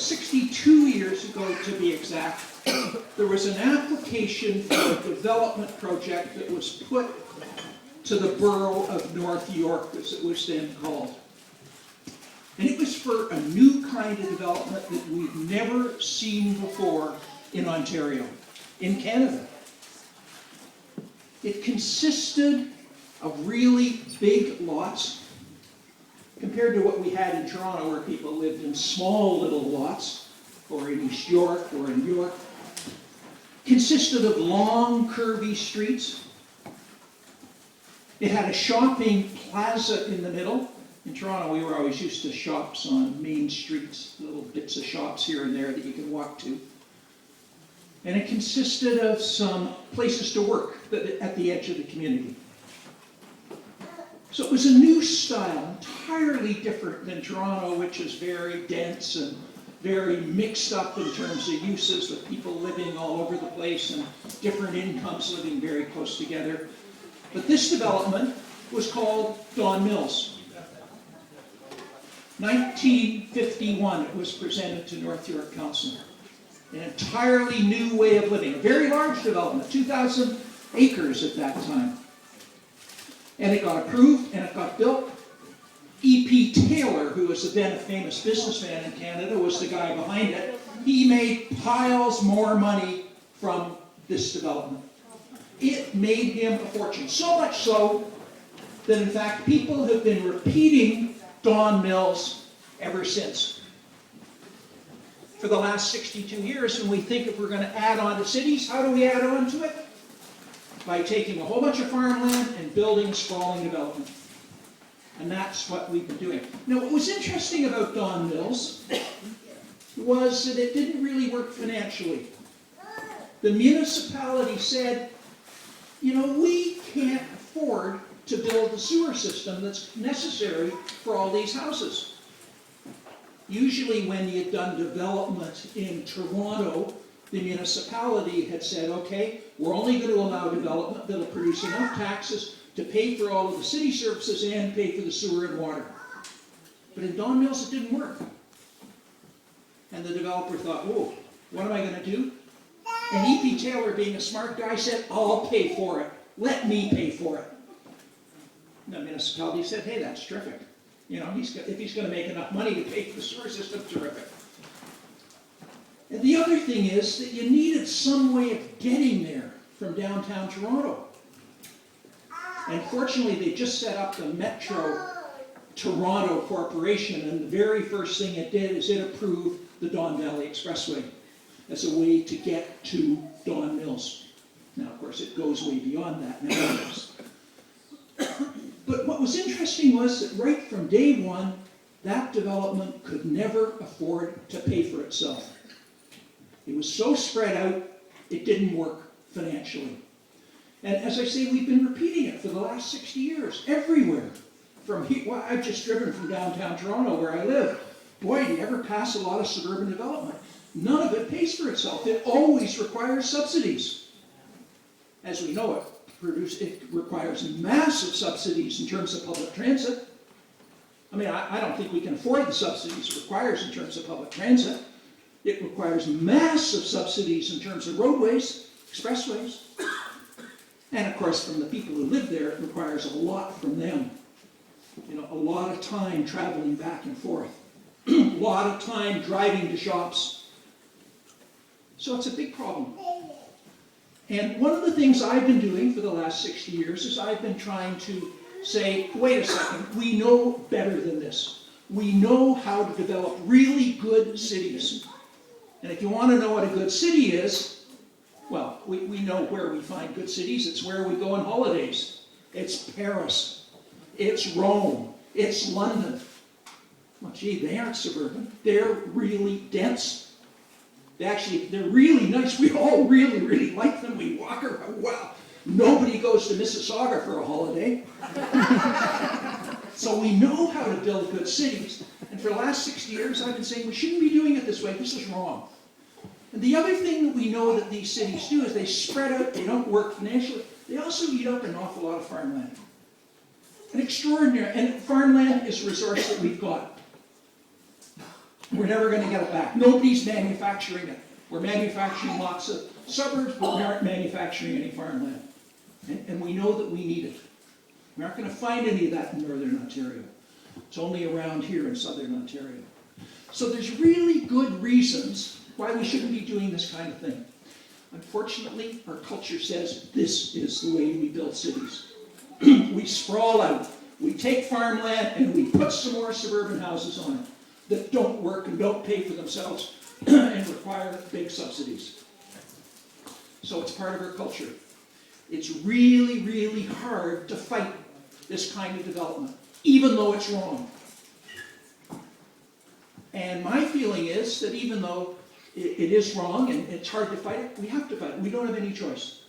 62 years ago to be exact, there was an application for a development project that was put to the borough of North York, as it was then called. And it was for a new kind of development that we've never seen before in Ontario, in Canada. It consisted of really big lots compared to what we had in Toronto, where people lived in small little lots, or in East York, or in York. Consisted of long, curvy streets. It had a shopping plaza in the middle. In Toronto, we were always used to shops on main streets, little bits of shops here and there that you could walk to. And it consisted of some places to work at the edge of the community. So it was a new style, entirely different than Toronto, which is very dense and very mixed up in terms of uses, with people living all over the place and different incomes living very close together. But this development was called Don Mills. 1951, it was presented to North York Council. An entirely new way of living, a very large development, 2,000 acres at that time. And it got approved, and it got built. E.P. Taylor, who was then a famous businessman in Canada, was the guy behind it. He made piles more money from this development. It made him a fortune, so much so that in fact people have been repeating Don Mills ever since. For the last 62 years, when we think if we're going to add on to cities, how do we add on to it? By taking a whole bunch of farmland and building a sprawling development. And that's what we've been doing. Now, what was interesting about Don Mills was that it didn't really work financially. The municipality said, you know, we can't afford to build the sewer system that's necessary for all these houses. Usually when you've done development in Toronto, the municipality had said, okay, we're only going to allow development that'll produce enough taxes to pay for all of the city services and pay for the sewer and water. But in Don Mills, it didn't work. And the developer thought, whoa, what am I going to do? And E.P. Taylor, being a smart guy, said, I'll pay for it. Let me pay for it. And the municipality said, hey, that's terrific. You know, if he's going to make enough money to pay for the sewer system, terrific. And the other thing is that you needed some way of getting there from downtown Toronto. And fortunately, they just set up the Metro Toronto Corporation, and the very first thing it did is it approved the Don Valley Expressway as a way to get to Don Mills. Now, of course, it goes way beyond that nowadays. But what was interesting was that right from day one, that development could never afford to pay for itself. It was so spread out, it didn't work financially. And as I say, we've been repeating it for the last 60 years, everywhere. Well, I've just driven from downtown Toronto, where I live. Boy, do you ever pass a lot of suburban development. None of it pays for itself. It always requires subsidies. As we know, it requires massive subsidies in terms of public transit. I mean, I don't think we can afford the subsidies it requires in terms of public transit. It requires massive subsidies in terms of roadways, expressways. And of course, from the people who live there, it requires a lot from them. You know, a lot of time traveling back and forth. A lot of time driving to shops. So it's a big problem. And one of the things I've been doing for the last 60 years is I've been trying to say, wait a second, we know better than this. We know how to develop really good cities. And if you want to know what a good city is, well, we know where we find good cities. It's where we go on holidays. It's Paris. It's Rome. It's London. Well, gee, they aren't suburban. They're really dense. They're really nice. We all really, really like them. We walk around. Wow. Nobody goes to Mississauga for a holiday. So we know how to build good cities. And for the last 60 years, I've been saying we shouldn't be doing it this way. This is wrong. And the other thing that we know that these cities do is they spread out. They don't work financially. They also eat up an awful lot of farmland. An extraordinary. And farmland is a resource that we've got. We're never going to get it back. Nobody's manufacturing it. We're manufacturing lots of suburbs, but we aren't manufacturing any farmland. And we know that we need it. We aren't going to find any of that in Northern Ontario. It's only around here in Southern Ontario. So there's really good reasons why we shouldn't be doing this kind of thing. Unfortunately, our culture says this is the way we build cities. We sprawl out. We take farmland and we put some more suburban houses on it that don't work and don't pay for themselves and require big subsidies. So it's part of our culture. It's really, really hard to fight this kind of development, even though it's wrong. And my feeling is that even though it is wrong and it's hard to fight it, we have to fight it. We don't have any choice.